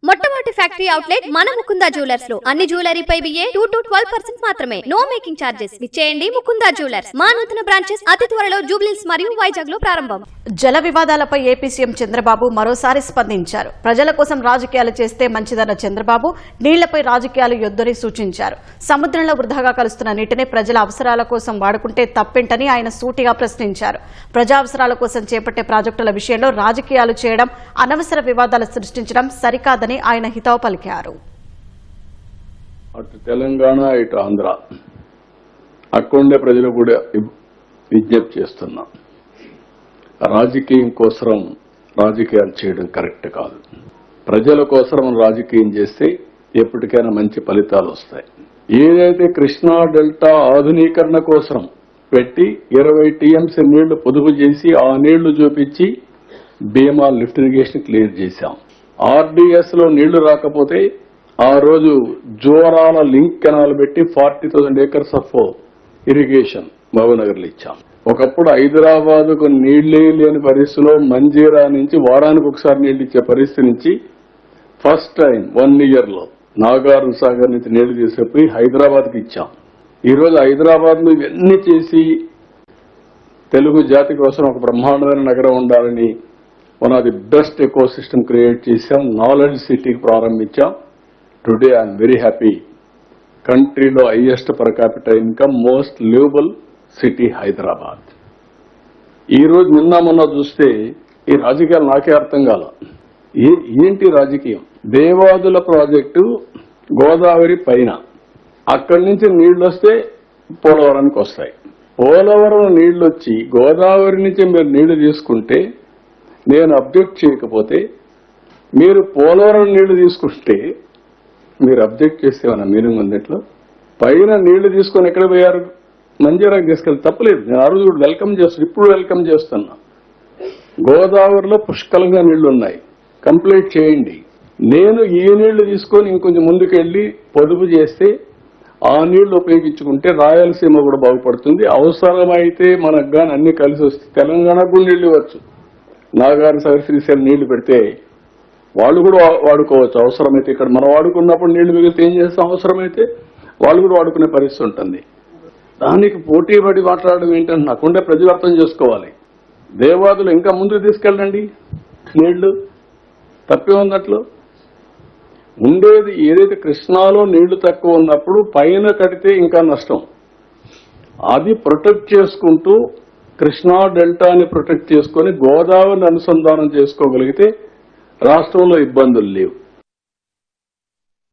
మొట్టమొదటి factory outlet మన Mukunda jewellers లో అన్ని జ్యువెలరీపై 2 to 12% మాత్రమే. No making charges. విచ్చేయండి ముకుందా జ్యువెలర్స్. మా నూతన బ్రాంచెస్ అతి త్వరలో జూబ్లీహిల్స్ మరియు వైజాగ్ లో ప్రారంభం. జల వివాదాలపై ఏపీ సీఎం చంద్రబాబు మరోసారి స్పందించారు. ప్రజల కోసం రాజకీయాలు చేస్తే మంచిదన్న చంద్రబాబు నీళ్లపై రాజకీయాలు యొద్దని సూచించారు. సముద్రంలో వృధాగా కలుస్తున్న నీటిని ప్రజల అవసరాల కోసం వాడుకుంటే తప్పేంటని ఆయన సూటిగా ప్రశ్నించారు. ప్రజా అవసరాల కోసం చేపట్టే ప్రాజెక్టుల విషయంలో రాజకీయాలు చేయడం, అనవసర వివాదాలు సృష్టించడం సరికాదని ఆయన హితవు పలికారు. అటు తెలంగాణ ఇటు ఆంధ్ర అక్కడుండే ప్రజలు కూడా విజ్ఞప్తి చేస్తున్నాం. రాజకీయం కోసం రాజకీయాలు చేయడం కరెక్ట్ కాదు. ప్రజల కోసం రాజకీయం చేస్తే ఎప్పటికైనా మంచి ఫలితాలు వస్తాయి. ఏదైతే కృష్ణా డెల్టా ఆధునీకరణ కోసం పెట్టి 20 టీఎంసీ నీళ్లు పొదుపు చేసి ఆ నీళ్లు చూపించి భీమా లిఫ్ట్ ఇరిగేషన్ క్లియర్ చేశాం. ఆర్డీఎస్ లో నీళ్లు రాకపోతే ఆ రోజు జోరాల లింక్ కెనాల్ పెట్టి 40,000 acres ఆఫ్ ఇరిగేషన్ మహబూబ్నగర్లో ఇచ్చాం. ఒకప్పుడు హైదరాబాద్కు నీళ్లే లేని పరిస్థితిలో మంజీరా నుంచి వారానికి ఒకసారి నీళ్లు ఇచ్చే పరిస్థితి నుంచి ఫస్ట్ టైం 1 year లో నాగార్జున సాగర్ నుంచి నీళ్లు తీసుకుపోయి హైదరాబాద్కి ఇచ్చాం. ఈరోజు హైదరాబాద్ ను ఇవన్నీ చేసి తెలుగు జాతి కోసం ఒక బ్రహ్మాండమైన నగరం ఉండాలని one of the best ecosystem create చేశాం. నాలెడ్జ్ సిటీకి ప్రారంభించాం. Today I'm very happy. కంట్రీలో highest per capita income, most livable city Hyderabad. ఈ రోజు నిన్న మొన్న చూస్తే ఈ రాజకీయాలు నాకే అర్థం కాల. ఏంటి రాజకీయం? దేవాదుల ప్రాజెక్టు గోదావరి పైన, అక్కడి నుంచి నీళ్లు వస్తే పోలవరానికి వస్తాయి. పోలవరం నీళ్లు వచ్చి గోదావరి నుంచి మీరు నీళ్లు తీసుకుంటే నేను అబ్జెక్ట్ చేయకపోతే, మీరు పోలవరం నీళ్లు తీసుకుంటే మీరు అబ్జెక్ట్ చేస్తే మన మీనింగ్ ఉందిట్లో. పైన నీళ్లు తీసుకొని ఎక్కడ పోయారు? మంజీరాకి తీసుకెళ్ళి తప్పలేదు. నేను ఆ రోజు కూడా వెల్కమ్ చేస్తున్నా, ఇప్పుడు వెల్కమ్ చేస్తున్నా. గోదావరిలో పుష్కలంగా నీళ్లు ఉన్నాయి, కంప్లీట్ చేయండి. నేను ఈ నీళ్లు తీసుకొని ఇంకొంచెం ముందుకెళ్లి పొదుపు చేస్తే ఆ నీళ్లు ఉపయోగించుకుంటే రాయలసీమ కూడా బాగుపడుతుంది. అవసరమైతే మనకు కానీ అన్ని కలిసి వస్తే తెలంగాణకు కూడా నీళ్లు ఇవ్వచ్చు. నాగార్జున సాగర్, శ్రీశైలం నీళ్లు పెడితే వాళ్ళు కూడా వాడుకోవచ్చు. అవసరమైతే ఇక్కడ మనం వాడుకున్నప్పుడు నీళ్లు మిగిలితే ఏం చేస్తాం? అవసరమైతే వాళ్ళు కూడా వాడుకునే పరిస్థితి ఉంటుంది. దానికి పోటీ పడి మాట్లాడడం ఏంటంటే నాకుండే ప్రజలు అర్థం చేసుకోవాలి. దేవాదులు ఇంకా ముందుకు తీసుకెళ్ళండి. నీళ్లు తప్పే ఉన్నట్లు ఉండేది. ఏదైతే కృష్ణాలో నీళ్లు తక్కువ ఉన్నప్పుడు పైన కడితే ఇంకా నష్టం. అది ప్రొటెక్ట్ చేసుకుంటూ కృష్ణా డెల్టాని ప్రొటెక్ట్ చేసుకుని గోదావరిని అనుసంధానం చేసుకోగలిగితే రాష్ట్రంలో ఇబ్బందులు లేవు.